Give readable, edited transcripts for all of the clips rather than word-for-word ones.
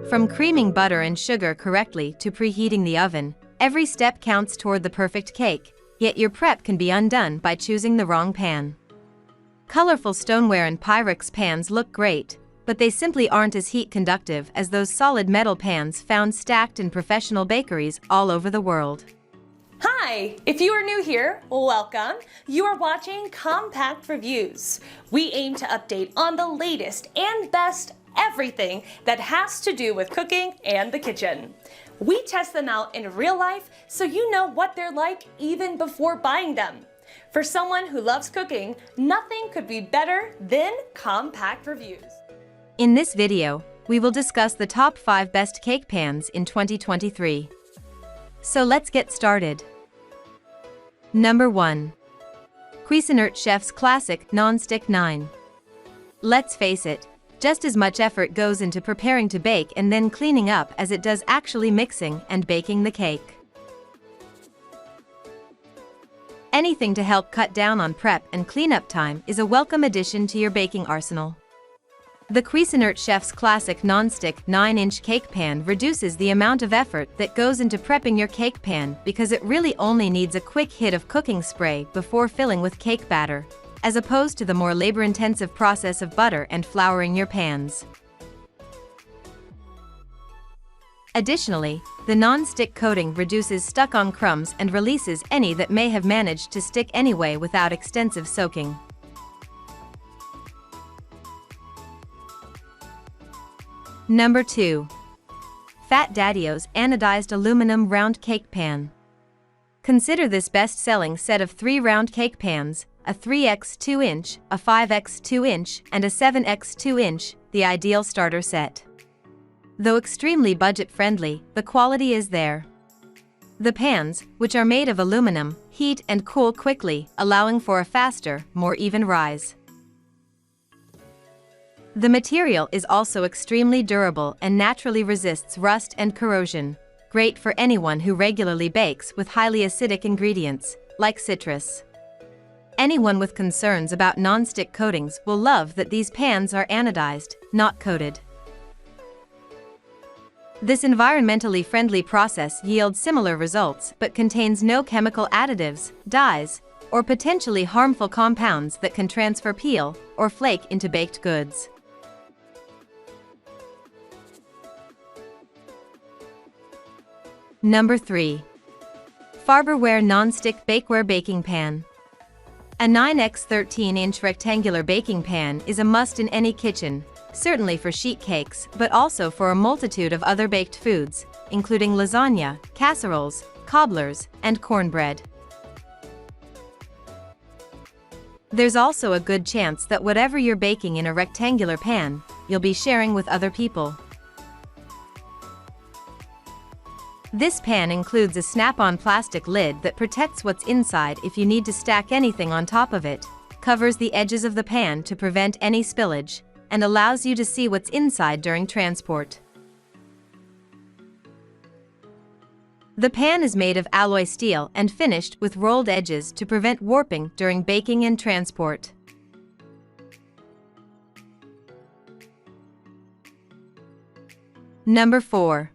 From creaming butter and sugar correctly to preheating the oven, every step counts toward the perfect cake, yet your prep can be undone by choosing the wrong pan. Colorful stoneware and Pyrex pans look great, but they simply aren't as heat conductive as those solid metal pans found stacked in professional bakeries all over the world. Hi! If you are new here, welcome. You are watching Compact Reviews. We aim to update on the latest and best everything that has to do with cooking and the kitchen. We test them out in real life so you know what they're like even before buying them. For someone who loves cooking, nothing could be better than Compact Reviews. In this video, we will discuss the top 5 best cake pans in 2023. So let's get started. Number 1. Cuisinart Chef's Classic Non-Stick 9. Let's face it, just as much effort goes into preparing to bake and then cleaning up as it does actually mixing and baking the cake. Anything to help cut down on prep and cleanup time is a welcome addition to your baking arsenal. The Cuisinart Chef's Classic Non-Stick 9-inch cake pan reduces the amount of effort that goes into prepping your cake pan because it really only needs a quick hit of cooking spray before filling with cake batter, as opposed to the more labor-intensive process of butter and flouring your pans. Additionally, the non-stick coating reduces stuck-on crumbs and releases any that may have managed to stick anyway without extensive soaking. Number 2. Fat Daddio's Anodized Aluminum Round Cake Pan. Consider this best-selling set of 3 round cake pans, a 3x 2-inch, a 5x 2-inch, and a 7x 2-inch, the ideal starter set. Though extremely budget-friendly, the quality is there. The pans, which are made of aluminum, heat and cool quickly, allowing for a faster, more even rise. The material is also extremely durable and naturally resists rust and corrosion, great for anyone who regularly bakes with highly acidic ingredients, like citrus. Anyone with concerns about non-stick coatings will love that these pans are anodized, not coated. This environmentally friendly process yields similar results but contains no chemical additives, dyes, or potentially harmful compounds that can transfer peel or flake into baked goods. Number 3. Farberware Non-Stick Bakeware Baking Pan. A 9x 13-inch rectangular baking pan is a must in any kitchen, certainly for sheet cakes, but also for a multitude of other baked foods, including lasagna, casseroles, cobblers, and cornbread. There's also a good chance that whatever you're baking in a rectangular pan, you'll be sharing with other people. This pan includes a snap-on plastic lid that protects what's inside if you need to stack anything on top of it, covers the edges of the pan to prevent any spillage, and allows you to see what's inside during transport. The pan is made of alloy steel and finished with rolled edges to prevent warping during baking and transport. Number 4.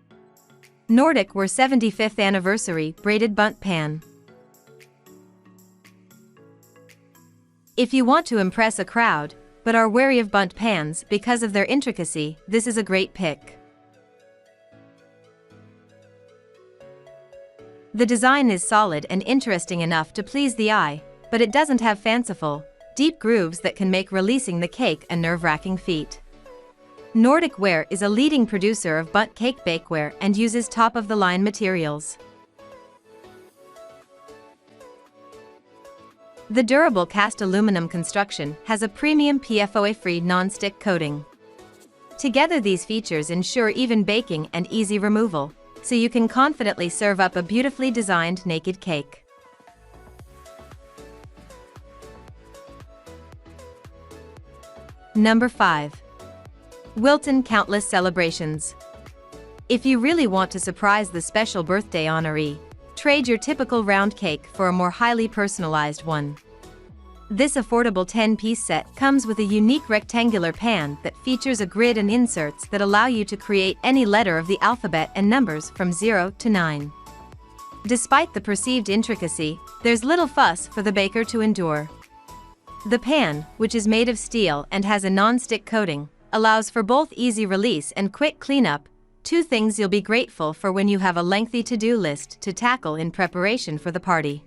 Nordic Ware 75th Anniversary Braided Bundt Pan. If you want to impress a crowd, but are wary of Bundt pans because of their intricacy, this is a great pick. The design is solid and interesting enough to please the eye, but it doesn't have fanciful, deep grooves that can make releasing the cake a nerve-wracking feat. Nordic Ware is a leading producer of Bundt cake bakeware and uses top-of-the-line materials. The durable cast aluminum construction has a premium PFOA-free non-stick coating. Together these features ensure even baking and easy removal, so you can confidently serve up a beautifully designed naked cake. Number 5. Wilton Countless Celebrations. If you really want to surprise the special birthday honoree, trade your typical round cake for a more highly personalized one. This affordable 10-piece set comes with a unique rectangular pan that features a grid and inserts that allow you to create any letter of the alphabet and numbers from 0 to 9. Despite the perceived intricacy, there's little fuss for the baker to endure. The pan, which is made of steel and has a non-stick coating, allows for both easy release and quick cleanup, two things you'll be grateful for when you have a lengthy to-do list to tackle in preparation for the party.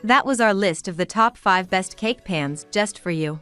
That was our list of the top 5 best cake pans just for you.